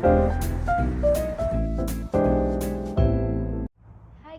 Hi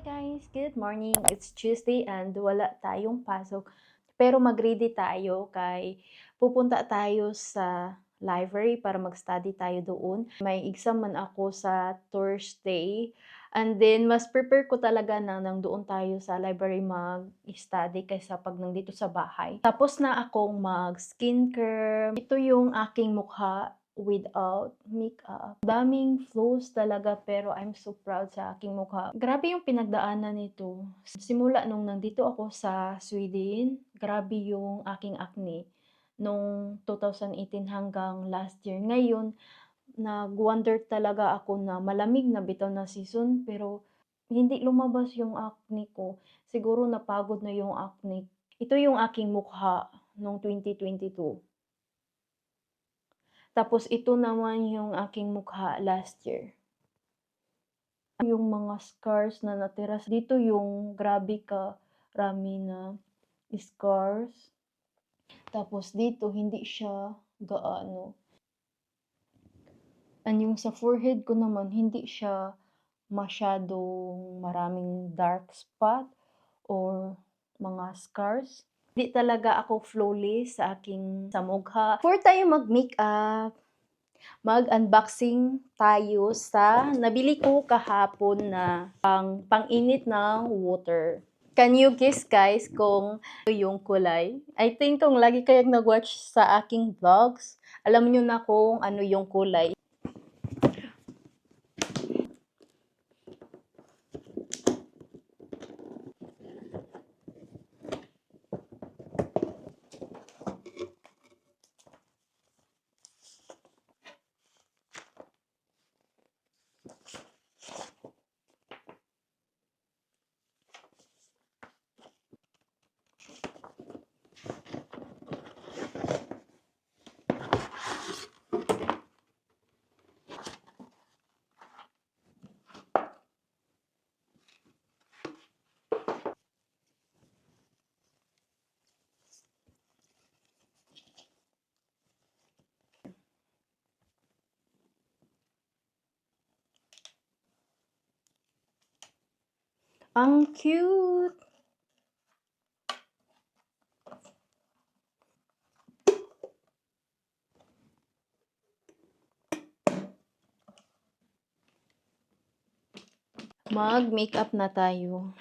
guys! Good morning! It's Tuesday and wala tayong pasok. Pero mag-ready tayo kay pupunta tayo sa library para mag-study tayo doon. May exam man ako sa Thursday. And then, mas prepare ko talaga na nang doon tayo sa library mag-study kaysa pag nandito sa bahay. Tapos na akong mag-skincare. Ito yung aking mukha without makeup. Daming flaws talaga pero I'm so proud sa aking mukha. Grabe yung pinagdaanan nito. Simula nung nandito ako sa Sweden, grabe yung aking acne. Nung 2018 hanggang last year. Ngayon, nag-wonder talaga ako na malamig na bitaw na season pero hindi lumabas yung acne ko. Siguro napagod na yung acne. Ito yung aking mukha nung 2022. Tapos ito naman yung aking mukha last year. Yung mga scars na natira dito yung grabe ka rami na scars. Tapos dito hindi siya gaano. And yung sa forehead ko naman hindi siya masyadong maraming dark spot or mga scars. Hindi talaga ako flawless sa aking sa mukha. Before tayo mag-makeup, mag-unboxing tayo sa nabili ko kahapon na pang-init ng water. Can you guess guys kung ano yung kulay? I think kung lagi kayong nag-watch sa aking vlogs, alam nyo na kung ano yung kulay. Ang cute! Mag-makeup na tayo.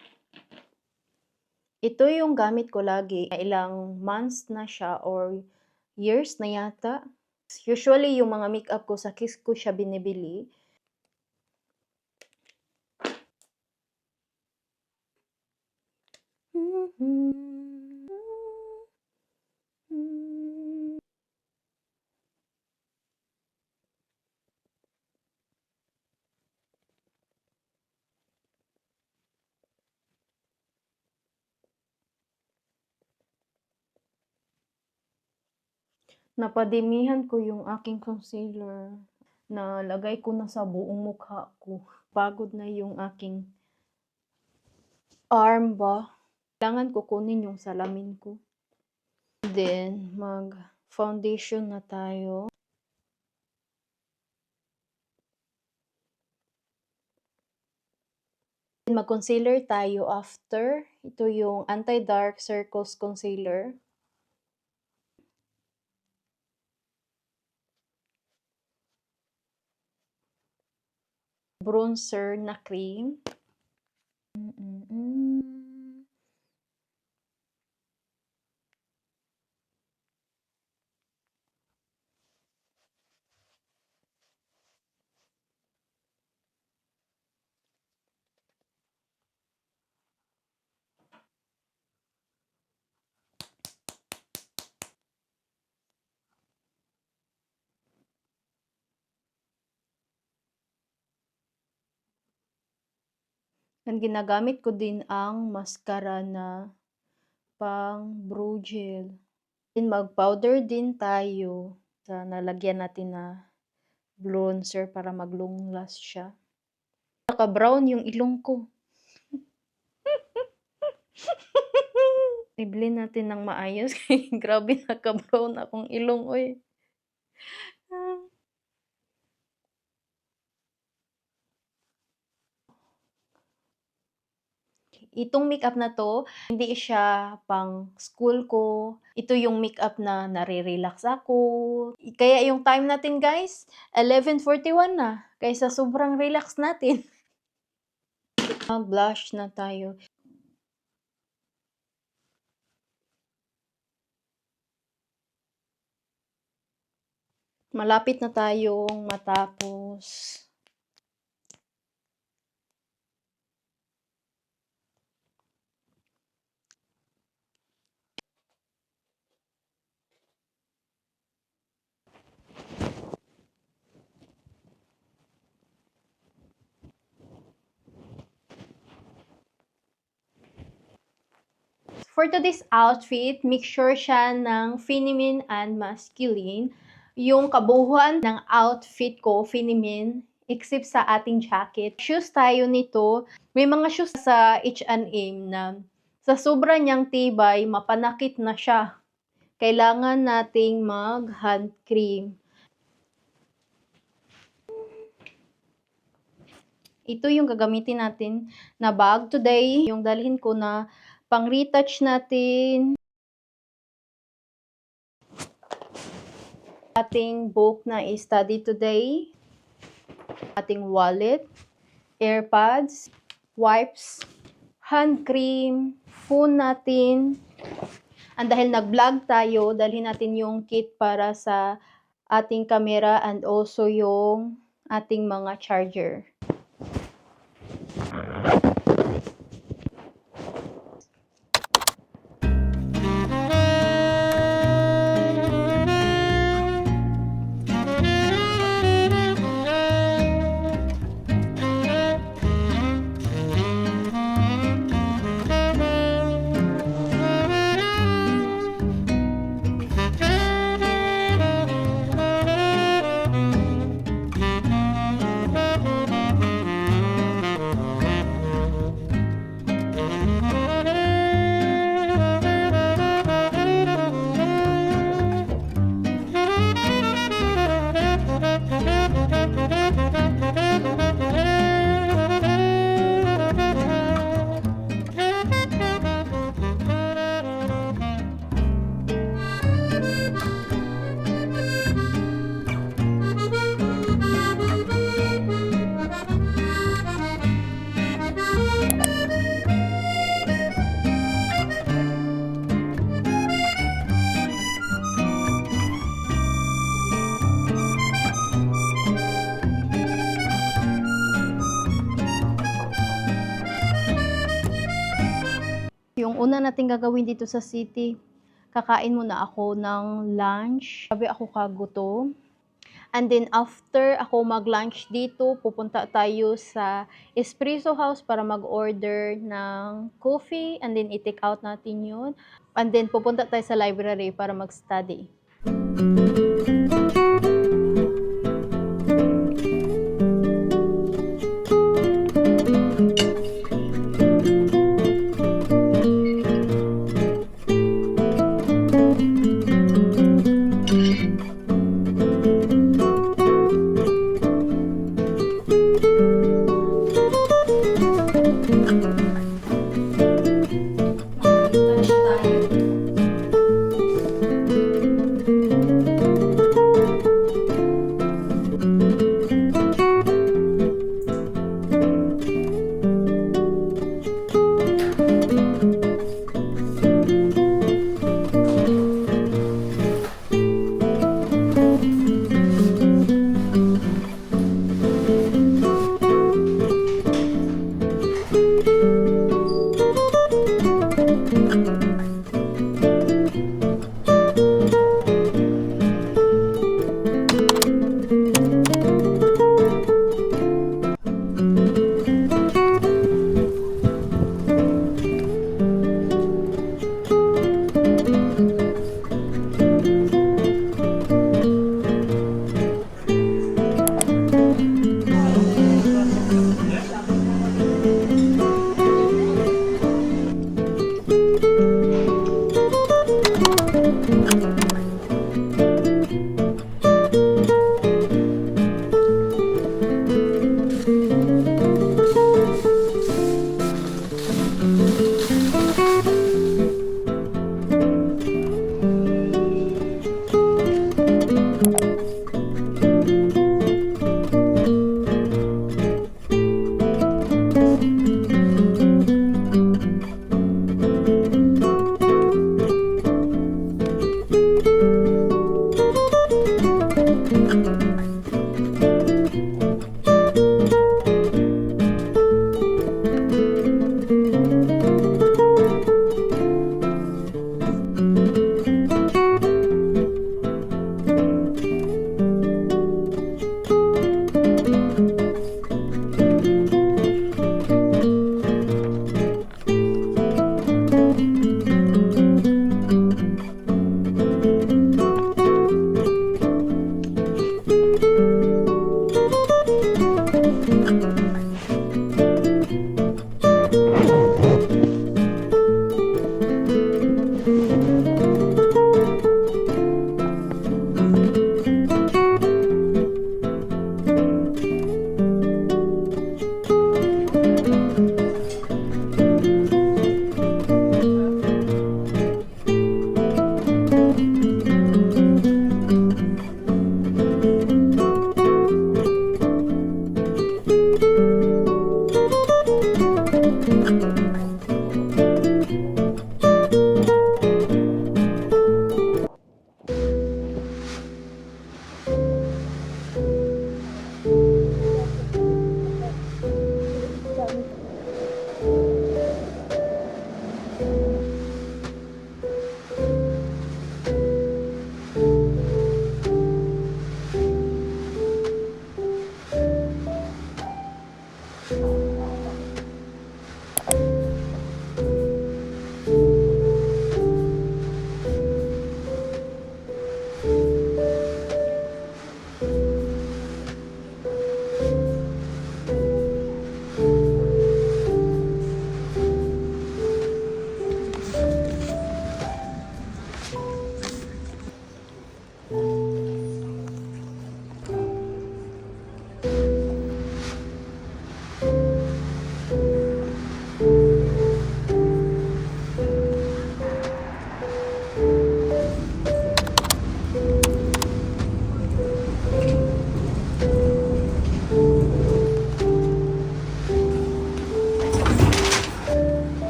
Ito yung gamit ko lagi. Ilang months na siya or years na yata. Usually, yung mga makeup ko sa Kiss ko siya binibili. Napadimihan ko yung aking concealer. Nalagay ko na sa buong mukha ko. Pagod na yung aking arm ba. Kailangan ko kunin yung salamin ko. Then, mag-foundation na tayo. Mag-concealer tayo after. Ito yung Anti-Dark Circles Concealer. Bronzer na cream. And ginagamit ko din ang mascara na pang brow gel. Then mag-powder din tayo sa nalagyan natin na bronzer para mag-long last siya. Naka-brown yung ilong ko. I-blend natin ng maayos. Grabe, naka-brown akong ilong, oy. Itong makeup na 'to, hindi siya pang school ko. Ito yung makeup na nare-relax ako. Kaya yung time natin guys, 11:41 na, kaysa sobrang relax natin. Mag-blush na tayo. Malapit na tayong matapos. For today's outfit, mixture siya ng feminine and masculine. Yung kabuuan ng outfit ko, feminine, except sa ating jacket. Shoes tayo nito. May mga shoes sa H&M na sa sobra niyang tibay, mapanakit na siya. Kailangan nating mag-hand cream. Ito yung gagamitin natin na bag today. Yung dalhin ko na pang-retouch natin. Ating book na i-study today. Ating wallet, AirPods, wipes, hand cream, phone natin. And dahil nag-vlog tayo, dalhin natin yung kit para sa ating camera and also yung ating mga charger. Yung una nating gagawin dito sa city, kakain muna ako ng lunch. Sabi ako kagutom. And then after ako mag-lunch dito, pupunta tayo sa Espresso House para mag-order ng coffee. And then i-take out natin yun. And then pupunta tayo sa library para mag-study.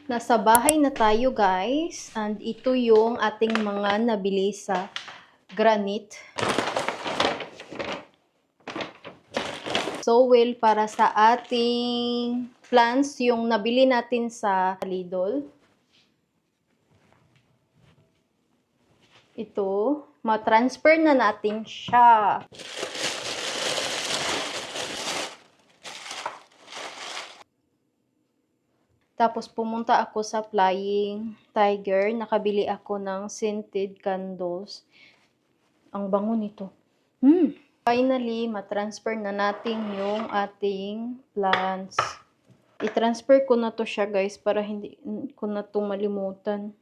Nasa bahay na tayo guys, and ito yung ating mga nabili sa granite. Soil para sa ating plants, yung nabili natin sa Lidl. Ito, ma-transfer na natin siya. Tapos pumunta ako sa Flying Tiger, nakabili ako ng scented candles. Ang bango nito. Finally, ma-transfer na natin yung ating plants. I-transfer ko na to siya guys para hindi ko na to malimutan.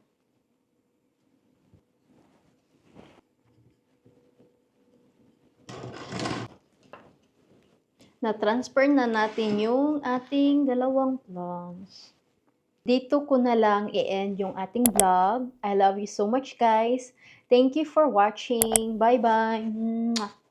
Na-transfer na natin yung ating dalawang plants. Dito ko na lang i-end yung ating vlog. I love you so much guys. Thank you for watching. Bye-bye.